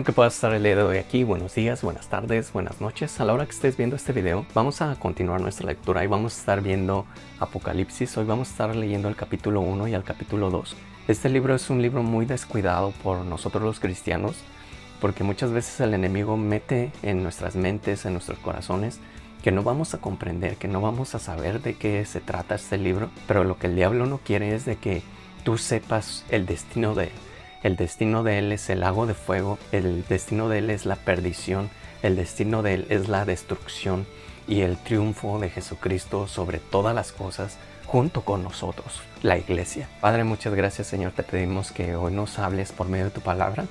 Que puedas estar el día de hoy aquí. Buenos días, buenas tardes, buenas noches. A la hora que estés viendo este video, vamos a continuar nuestra lectura y vamos a estar viendo Apocalipsis. Hoy vamos a estar leyendo el capítulo 1 y el capítulo 2. Este libro es un libro muy descuidado por nosotros los cristianos, porque muchas veces el enemigo mete en nuestras mentes, en nuestros corazones, que no vamos a comprender, que no vamos a saber de qué se trata este libro. Pero lo que el diablo no quiere es de que tú sepas el destino de él. El destino de él es el lago de fuego, el destino de él es la perdición, el destino de él es la destrucción y el triunfo de Jesucristo sobre todas las cosas junto con nosotros, la iglesia. Padre, muchas gracias, Señor. Te pedimos que hoy nos hables por medio de tu palabra,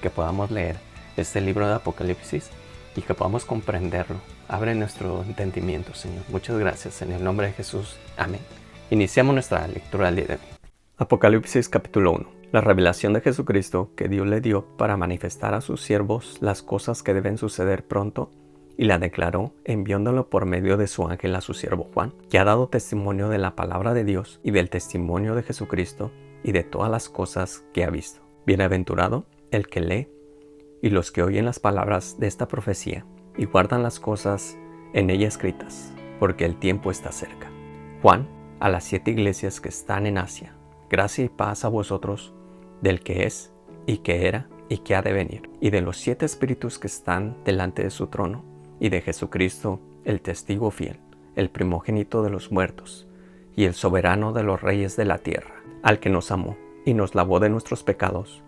que podamos leer este libro de Apocalipsis y que podamos comprenderlo. Abre nuestro entendimiento, Señor. Muchas gracias. En el nombre de Jesús. Amén. Iniciamos nuestra lectura del día de hoy. Apocalipsis capítulo 1. La revelación de Jesucristo que Dios le dio para manifestar a sus siervos las cosas que deben suceder pronto, y la declaró enviándolo por medio de su ángel a su siervo Juan, que ha dado testimonio de la palabra de Dios y del testimonio de Jesucristo y de todas las cosas que ha visto. Bienaventurado el que lee y los que oyen las palabras de esta profecía y guardan las cosas en ella escritas, porque el tiempo está cerca. Juan, a las 7 iglesias que están en Asia, gracia y paz a vosotros, del que es, y que era, y que ha de venir, y de los 7 espíritus que están delante de su trono, y de Jesucristo, el testigo fiel, el primogénito de los muertos, y el soberano de los reyes de la tierra, al que nos amó, y nos lavó de nuestros pecados,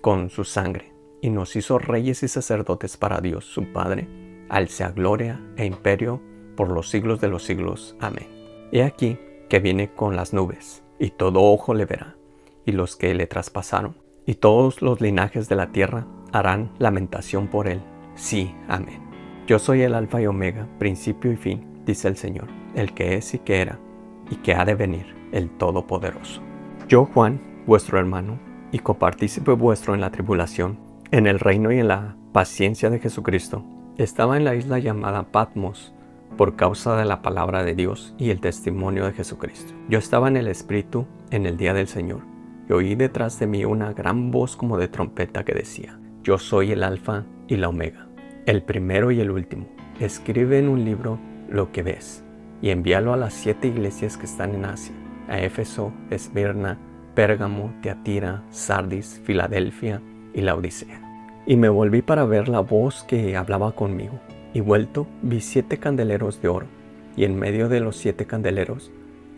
con su sangre, y nos hizo reyes y sacerdotes para Dios, su Padre, al sea gloria e imperio por los siglos de los siglos. Amén. He aquí que viene con las nubes, y todo ojo le verá, y los que le traspasaron, y todos los linajes de la tierra harán lamentación por él. Sí, amén. Yo soy el Alfa y Omega, principio y fin, dice el Señor, el que es y que era, y que ha de venir, el Todopoderoso. Yo, Juan, vuestro hermano, y copartícipe vuestro en la tribulación, en el reino y en la paciencia de Jesucristo, estaba en la isla llamada Patmos, por causa de la palabra de Dios y el testimonio de Jesucristo. Yo estaba en el Espíritu en el día del Señor, y oí detrás de mí una gran voz como de trompeta que decía: Yo soy el Alfa y la Omega, el primero y el último. Escribe en un libro lo que ves, y envíalo a las 7 iglesias que están en Asia, a Éfeso, Esmirna, Pérgamo, Tiatira, Sardis, Filadelfia y Laodicea. Y me volví para ver la voz que hablaba conmigo. Y vuelto, vi 7 candeleros de oro, y en medio de los 7 candeleros,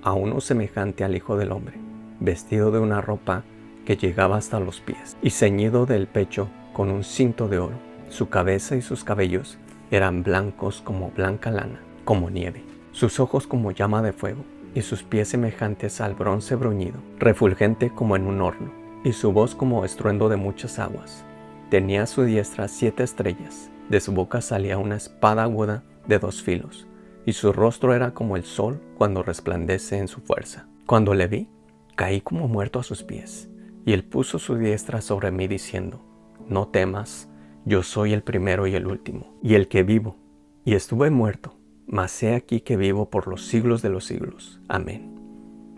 a uno semejante al Hijo del Hombre, vestido de una ropa que llegaba hasta los pies, y ceñido del pecho con un cinto de oro. Su cabeza y sus cabellos eran blancos como blanca lana, como nieve, sus ojos como llama de fuego, y sus pies semejantes al bronce bruñido, refulgente como en un horno, y su voz como estruendo de muchas aguas. Tenía a su diestra 7 estrellas. De su boca salía una espada aguda de 2 filos, y su rostro era como el sol cuando resplandece en su fuerza. Cuando le vi, caí como muerto a sus pies, y él puso su diestra sobre mí diciendo: No temas, yo soy el primero y el último, y el que vivo, y estuve muerto, mas he aquí que vivo por los siglos de los siglos. Amén.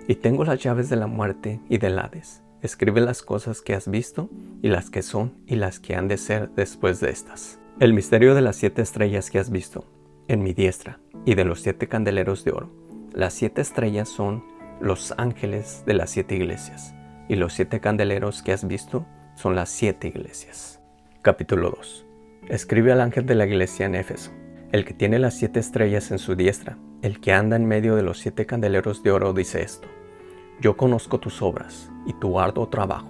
Y tengo las llaves de la muerte y del Hades. Escribe las cosas que has visto, y las que son, y las que han de ser después de estas. El misterio de las 7 estrellas que has visto en mi diestra y de los 7 candeleros de oro. Las 7 estrellas son los ángeles de las 7 iglesias, y los 7 candeleros que has visto son las 7 iglesias. Capítulo 2. Escribe al ángel de la iglesia en Éfeso, el que tiene las 7 estrellas en su diestra, el que anda en medio de los 7 candeleros de oro, dice esto: Yo conozco tus obras y tu arduo trabajo,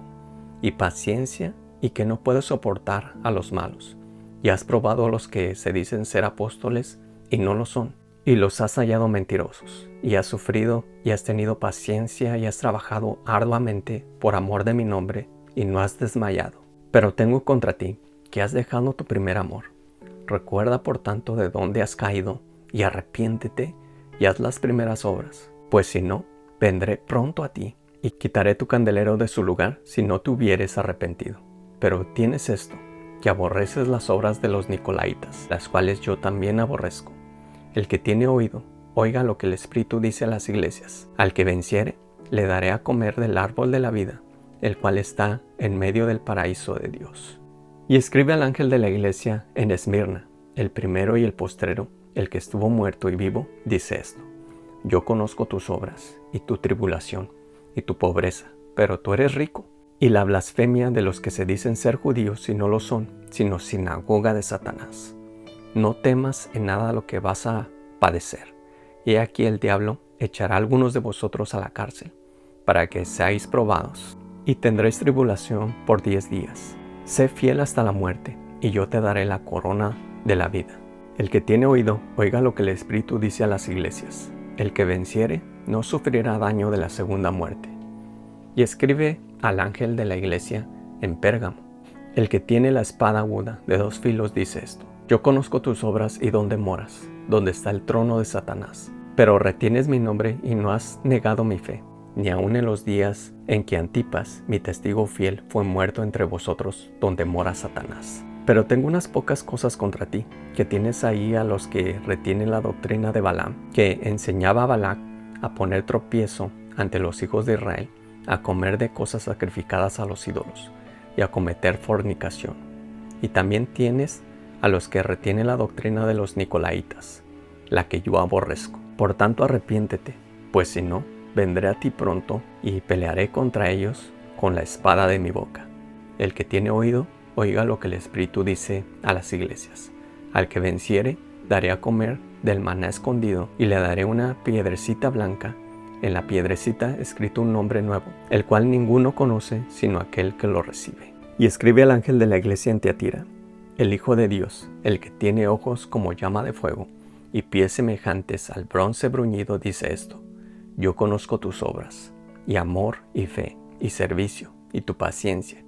y paciencia, y que no puedes soportar a los malos. Y has probado a los que se dicen ser apóstoles y no lo son, y los has hallado mentirosos, y has sufrido y has tenido paciencia y has trabajado arduamente por amor de mi nombre y no has desmayado. Pero tengo contra ti que has dejado tu primer amor. Recuerda por tanto de dónde has caído y arrepiéntete y haz las primeras obras, pues si no, vendré pronto a ti y quitaré tu candelero de su lugar si no te hubieres arrepentido. Pero tienes esto, que aborreces las obras de los nicolaítas, las cuales yo también aborrezco. El que tiene oído, oiga lo que el Espíritu dice a las iglesias. Al que venciere, le daré a comer del árbol de la vida, el cual está en medio del paraíso de Dios. Y escribe al ángel de la iglesia en Esmirna, el primero y el postrero, el que estuvo muerto y vivo, dice esto: Yo conozco tus obras, y tu tribulación, y tu pobreza, pero tú eres rico, y la blasfemia de los que se dicen ser judíos y no lo son, sino sinagoga de Satanás. No temas en nada lo que vas a padecer. He aquí el diablo echará a algunos de vosotros a la cárcel, para que seáis probados, y tendréis tribulación por 10 días. Sé fiel hasta la muerte, y yo te daré la corona de la vida. El que tiene oído, oiga lo que el Espíritu dice a las iglesias. El que venciere, no sufrirá daño de la segunda muerte. Y escribe al ángel de la iglesia en Pérgamo. El que tiene la espada aguda de 2 filos dice esto: Yo conozco tus obras y dónde moras, donde está el trono de Satanás. Pero retienes mi nombre y no has negado mi fe, ni aun en los días en que Antipas, mi testigo fiel, fue muerto entre vosotros, donde mora Satanás. Pero tengo unas pocas cosas contra ti, que tienes ahí a los que retienen la doctrina de Balaam, que enseñaba a Balac a poner tropiezo ante los hijos de Israel, a comer de cosas sacrificadas a los ídolos, y a cometer fornicación. Y también tienes a los que retienen la doctrina de los Nicolaitas, la que yo aborrezco. Por tanto, arrepiéntete, pues si no, vendré a ti pronto y pelearé contra ellos con la espada de mi boca. El que tiene oído, oiga lo que el Espíritu dice a las iglesias. Al que venciere, daré a comer del maná escondido, y le daré una piedrecita blanca, en la piedrecita escrito un nombre nuevo, el cual ninguno conoce sino aquel que lo recibe. Y escribe al ángel de la iglesia en Tiatira: El Hijo de Dios, el que tiene ojos como llama de fuego, y pies semejantes al bronce bruñido, dice esto: Yo conozco tus obras, y amor, y fe, y servicio, y tu paciencia,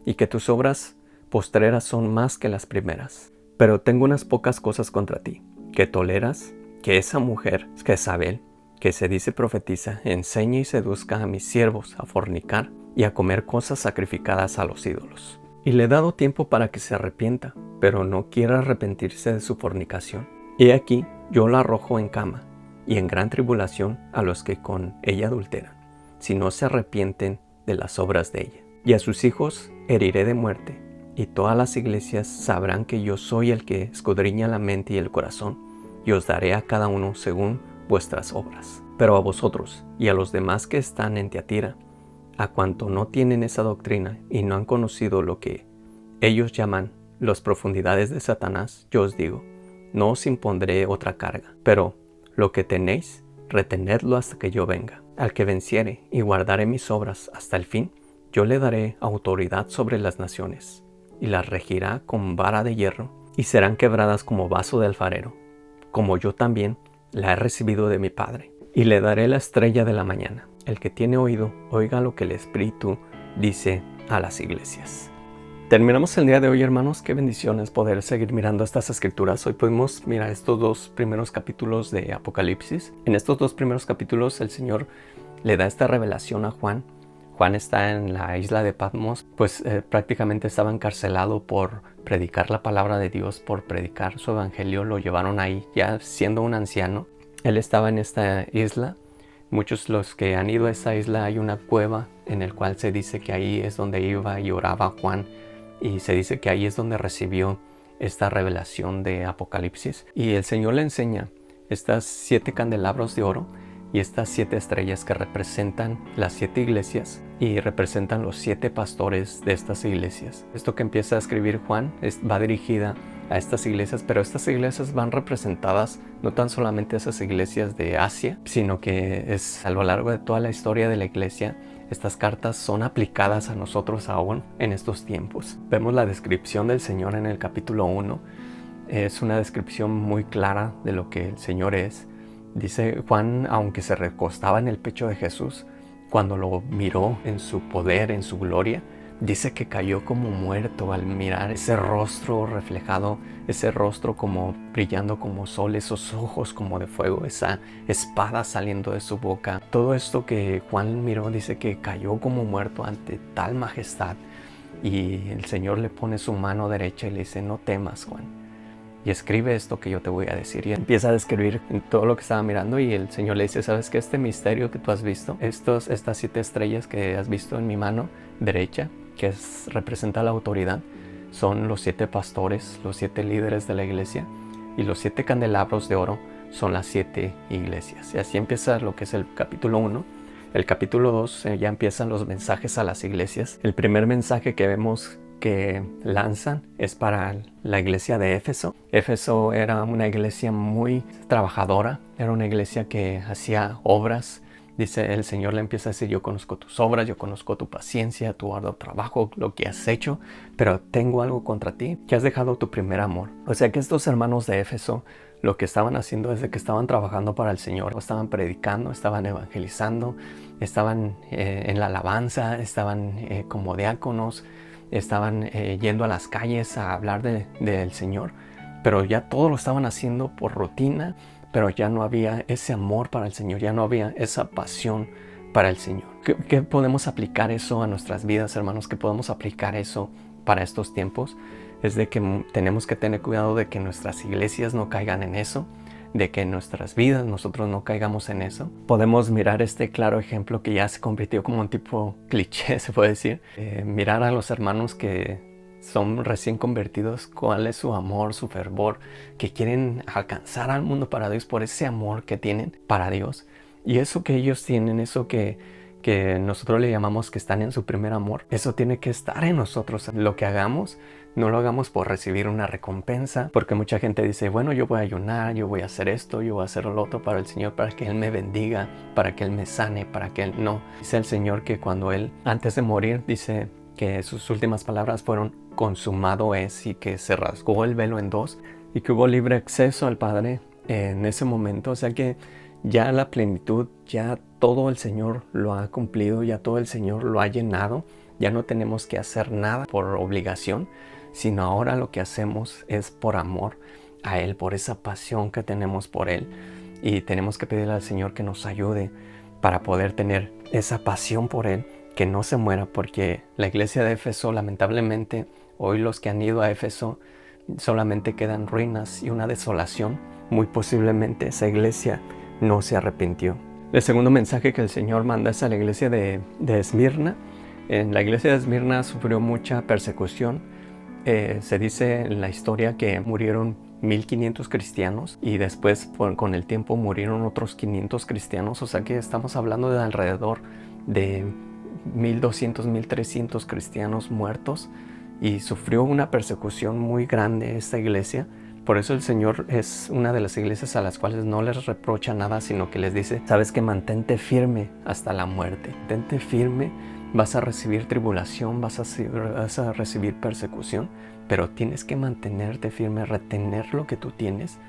y que tus obras postreras son más que las primeras. Pero tengo unas pocas cosas contra ti, que toleras que esa mujer, Jezabel, que se dice profetiza, enseñe y seduzca a mis siervos a fornicar y a comer cosas sacrificadas a los ídolos. Y le he dado tiempo para que se arrepienta, pero no quiere arrepentirse de su fornicación. He aquí, yo la arrojo en cama, y en gran tribulación a los que con ella adulteran, si no se arrepienten de las obras de ella. Y a sus hijos heriré de muerte, y todas las iglesias sabrán que yo soy el que escudriña la mente y el corazón, y os daré a cada uno según vuestras obras. Pero a vosotros y a los demás que están en Tiatira, a cuanto no tienen esa doctrina y no han conocido lo que ellos llaman las profundidades de Satanás, yo os digo: no os impondré otra carga, pero lo que tenéis, retenedlo hasta que yo venga. Al que venciere y guardare mis obras hasta el fin, yo le daré autoridad sobre las naciones, y las regirá con vara de hierro, y serán quebradas como vaso de alfarero, como yo también la he recibido de mi Padre. Y le daré la estrella de la mañana. El que tiene oído, oiga lo que el Espíritu dice a las iglesias. Terminamos el día de hoy, hermanos. Qué bendiciones poder seguir mirando estas escrituras. Hoy pudimos mirar estos 2 primeros capítulos de Apocalipsis. En estos 2 primeros capítulos el Señor le da esta revelación a Juan. Juan está en la isla de Patmos, pues prácticamente estaba encarcelado por predicar la palabra de Dios, por predicar su evangelio. Lo llevaron ahí ya siendo un anciano. Él estaba en esta isla. Muchos los que han ido a esa isla, hay una cueva en el cual se dice que ahí es donde iba y oraba Juan, y se dice que ahí es donde recibió esta revelación de Apocalipsis. Y el Señor le enseña estas 7 candelabros de oro y estas 7 estrellas que representan las 7 iglesias y representan los 7 pastores de estas iglesias. Esto que empieza a escribir Juan va dirigida a estas iglesias, pero estas iglesias van representadas no tan solamente a esas iglesias de Asia, sino que es a lo largo de toda la historia de la iglesia. Estas cartas son aplicadas a nosotros aún en estos tiempos. Vemos la descripción del Señor en el capítulo 1. Es una descripción muy clara de lo que el Señor es. Dice Juan, aunque se recostaba en el pecho de Jesús, cuando lo miró en su poder, en su gloria, dice que cayó como muerto al mirar ese rostro reflejado, ese rostro como brillando como sol, esos ojos como de fuego, esa espada saliendo de su boca. Todo esto que Juan miró, dice que cayó como muerto ante tal majestad. Y el Señor le pone su mano derecha y le dice: no temas, Juan, y escribe esto que yo te voy a decir. Y empieza a describir todo lo que estaba mirando, y el Señor le dice: ¿sabes qué? Este misterio que tú has visto, estas 7 estrellas que has visto en mi mano derecha, que representa la autoridad, son los 7 pastores, los 7 líderes de la iglesia, y los 7 candelabros de oro son las 7 iglesias. Y así empieza lo que es el capítulo 1. El capítulo 2 ya empiezan los mensajes a las iglesias. El primer mensaje que vemos que lanzan es para la iglesia de Éfeso. Éfeso era una iglesia muy trabajadora, era una iglesia que hacía obras. Dice, el Señor le empieza a decir, yo conozco tus obras, yo conozco tu paciencia, tu arduo trabajo, lo que has hecho, pero tengo algo contra ti, que has dejado tu primer amor. O sea que estos hermanos de Éfeso lo que estaban haciendo es de que estaban trabajando para el Señor, estaban predicando, estaban evangelizando, estaban en la alabanza, estaban como diáconos, estaban yendo a las calles a hablar del Señor, pero ya todo lo estaban haciendo por rutina, pero ya no había ese amor para el Señor, ya no había esa pasión para el Señor. ¿Qué podemos aplicar eso a nuestras vidas, hermanos? ¿Qué podemos aplicar eso para estos tiempos? Es de que tenemos que tener cuidado de que nuestras iglesias no caigan en eso, de que en nuestras vidas nosotros no caigamos en eso. Podemos mirar este claro ejemplo que ya se convirtió como un tipo cliché, se puede decir. Mirar a los hermanos que son recién convertidos, cuál es su amor, su fervor, que quieren alcanzar al mundo para Dios por ese amor que tienen para Dios. Y eso que ellos tienen, eso que nosotros le llamamos que están en su primer amor, eso tiene que estar en nosotros. Lo que hagamos, no lo hagamos por recibir una recompensa, porque mucha gente dice, bueno, yo voy a ayunar, yo voy a hacer esto, yo voy a hacer lo otro para el Señor, para que Él me bendiga, para que Él me sane, para que Él no. Dice el Señor que cuando Él, antes de morir, dice que sus últimas palabras fueron, consumado es, y que se rasgó el velo en dos, y que hubo libre acceso al Padre en ese momento. O sea que ya la plenitud, ya todo el Señor lo ha cumplido, ya todo el Señor lo ha llenado, ya no tenemos que hacer nada por obligación, sino ahora lo que hacemos es por amor a Él, por esa pasión que tenemos por Él. Y tenemos que pedirle al Señor que nos ayude para poder tener esa pasión por Él, que no se muera, porque la iglesia de Éfeso, lamentablemente, hoy los que han ido a Éfeso solamente quedan ruinas y una desolación. Muy posiblemente esa iglesia no se arrepintió. El segundo mensaje que el Señor manda es a la iglesia de Esmirna. En la iglesia de Esmirna sufrió mucha persecución. Se dice en la historia que murieron 1500 cristianos y después con el tiempo murieron otros 500 cristianos. O sea que estamos hablando de alrededor de 1200, 1300 cristianos muertos, y sufrió una persecución muy grande esta iglesia. Por eso el Señor es una de las iglesias a las cuales no les reprocha nada, sino que les dice, sabes que mantente firme hasta la muerte, mantente firme. Vas a recibir tribulación, vas a recibir persecución, pero tienes que mantenerte firme, retener lo que tú tienes,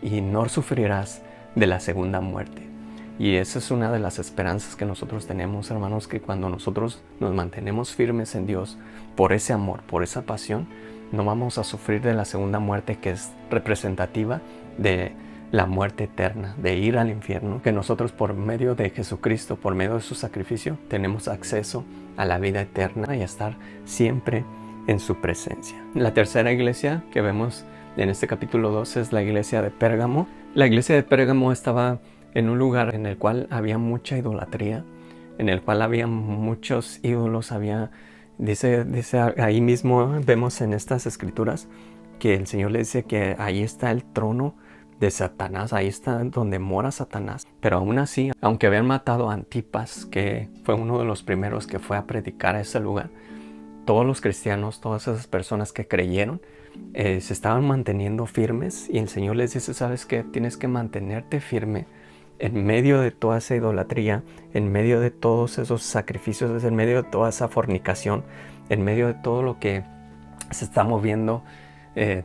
y no sufrirás de la segunda muerte. Y esa es una de las esperanzas que nosotros tenemos, hermanos, que cuando nosotros nos mantenemos firmes en Dios, por ese amor, por esa pasión, no vamos a sufrir de la segunda muerte, que es representativa de la muerte eterna, de ir al infierno, que nosotros por medio de Jesucristo, por medio de su sacrificio, tenemos acceso a la vida eterna y a estar siempre en su presencia. La tercera iglesia que vemos en este capítulo 2 es la iglesia de Pérgamo. La iglesia de Pérgamo estaba en un lugar en el cual había mucha idolatría, en el cual había muchos ídolos, dice ahí mismo vemos en estas escrituras que el Señor le dice que ahí está el trono de Satanás, ahí está donde mora Satanás. Pero aún así, aunque habían matado a Antipas, que fue uno de los primeros que fue a predicar a ese lugar, todos los cristianos, todas esas personas que creyeron, se estaban manteniendo firmes, y el Señor les dice, ¿sabes qué? Tienes que mantenerte firme en medio de toda esa idolatría, en medio de todos esos sacrificios, en medio de toda esa fornicación, en medio de todo lo que se está moviendo.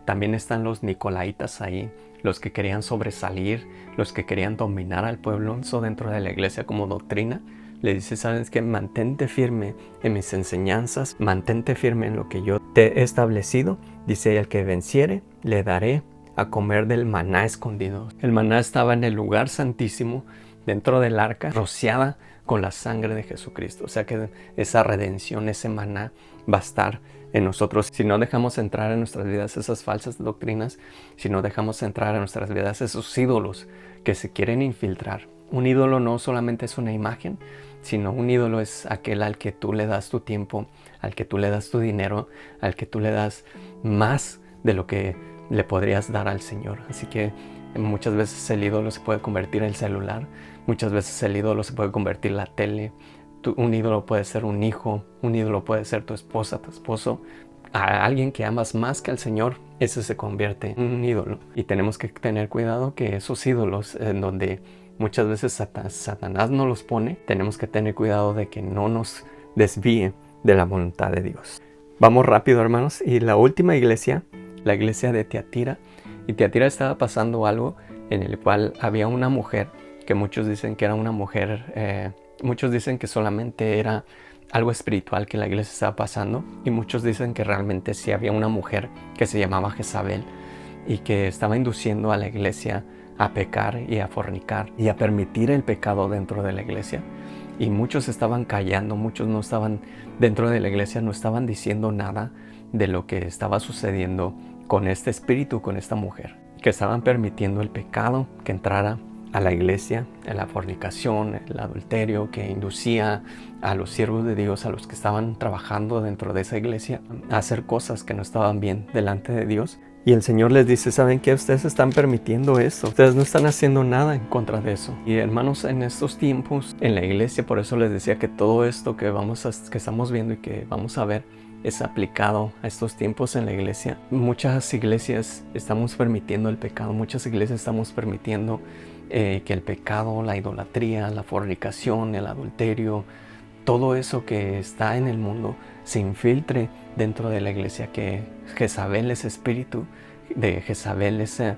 También están los nicolaitas ahí, los que querían sobresalir, los que querían dominar al pueblo. Eso dentro de la iglesia como doctrina. Le dice, ¿sabes qué? Mantente firme en mis enseñanzas, mantente firme en lo que yo te he establecido. Dice, el que venciere, le daré a comer del maná escondido. El maná estaba en el lugar santísimo, dentro del arca, rociada con la sangre de Jesucristo. O sea que esa redención, ese maná va a estar en nosotros. Si no dejamos entrar en nuestras vidas esas falsas doctrinas, si no dejamos entrar en nuestras vidas esos ídolos que se quieren infiltrar Un ídolo no solamente es una imagen, sino un ídolo es aquel al que tú le das tu tiempo, al que tú le das tu dinero, al que tú le das más de lo que le podrías dar al Señor. Así que muchas veces el ídolo se puede convertir en el celular, muchas veces el ídolo se puede convertir en la tele. Un ídolo puede ser un hijo, un ídolo puede ser tu esposa, tu esposo. A alguien que amas más que al Señor, ese se convierte en un ídolo. Y tenemos que tener cuidado que esos ídolos en donde muchas veces Satanás nos los pone, tenemos que tener cuidado de que no nos desvíe de la voluntad de Dios. Vamos rápido, hermanos. Y la última iglesia, la iglesia de Tiatira. Y Tiatira estaba pasando algo en el cual había una mujer, que muchos dicen que era una mujer, muchos dicen que solamente era algo espiritual que la iglesia estaba pasando, y muchos dicen que realmente sí había una mujer que se llamaba Jezabel y que estaba induciendo a la iglesia a pecar y a fornicar y a permitir el pecado dentro de la iglesia. Y muchos estaban callando, muchos no estaban dentro de la iglesia, no estaban diciendo nada de lo que estaba sucediendo con este espíritu, con esta mujer, que estaban permitiendo el pecado que entrara a la iglesia, la fornicación, el adulterio, que inducía a los siervos de Dios, a los que estaban trabajando dentro de esa iglesia, a hacer cosas que no estaban bien delante de Dios. Y el Señor les dice, ¿saben qué? Ustedes están permitiendo esto. Ustedes no están haciendo nada en contra de eso. Y hermanos, en estos tiempos, en la iglesia, por eso les decía que todo esto que estamos viendo y que vamos a ver es aplicado a estos tiempos en la iglesia. Muchas iglesias estamos permitiendo el pecado. Muchas iglesias estamos permitiendo que el pecado, la idolatría, la fornicación, el adulterio, todo eso que está en el mundo se infiltre dentro de la iglesia, que Jezabel, ese espíritu de Jezabel, ese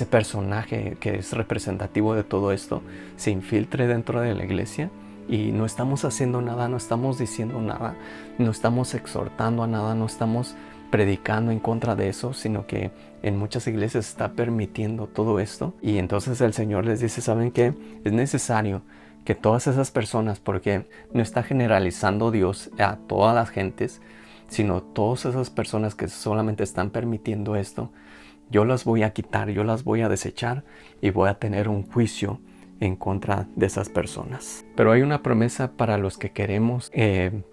personaje que es representativo de todo esto, se infiltre dentro de la iglesia. Y no estamos haciendo nada, no estamos diciendo nada, no estamos exhortando a nada, no estamos predicando en contra de eso, sino que en muchas iglesias está permitiendo todo esto. Y entonces el Señor les dice, ¿saben qué? Es necesario que todas esas personas, porque no está generalizando Dios a todas las gentes, sino todas esas personas que solamente están permitiendo esto, yo las voy a quitar, yo las voy a desechar y voy a tener un juicio en contra de esas personas. Pero hay una promesa para los que queremos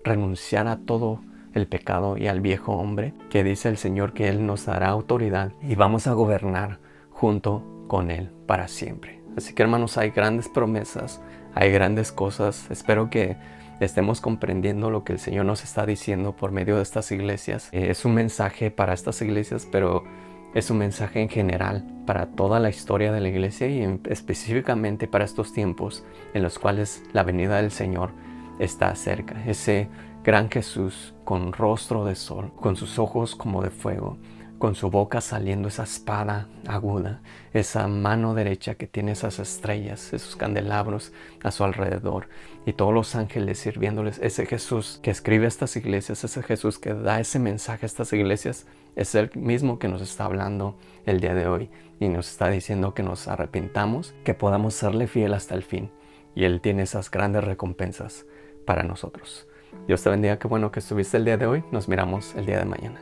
renunciar a todo el pecado y al viejo hombre, que dice el Señor que Él nos dará autoridad y vamos a gobernar junto con Él para siempre. Así que hermanos, hay grandes promesas, hay grandes cosas. Espero que estemos comprendiendo lo que el Señor nos está diciendo por medio de estas iglesias. Es un mensaje para estas iglesias, pero es un mensaje en general para toda la historia de la iglesia y específicamente para estos tiempos en los cuales la venida del Señor está cerca. Ese gran Jesús con rostro de sol, con sus ojos como de fuego, con su boca saliendo esa espada aguda, esa mano derecha que tiene esas estrellas, esos candelabros a su alrededor y todos los ángeles sirviéndoles. Ese Jesús que escribe estas iglesias, ese Jesús que da ese mensaje a estas iglesias, es el mismo que nos está hablando el día de hoy y nos está diciendo que nos arrepintamos, que podamos serle fiel hasta el fin, y Él tiene esas grandes recompensas para nosotros. Dios te bendiga, qué bueno que estuviste el día de hoy. Nos miramos el día de mañana.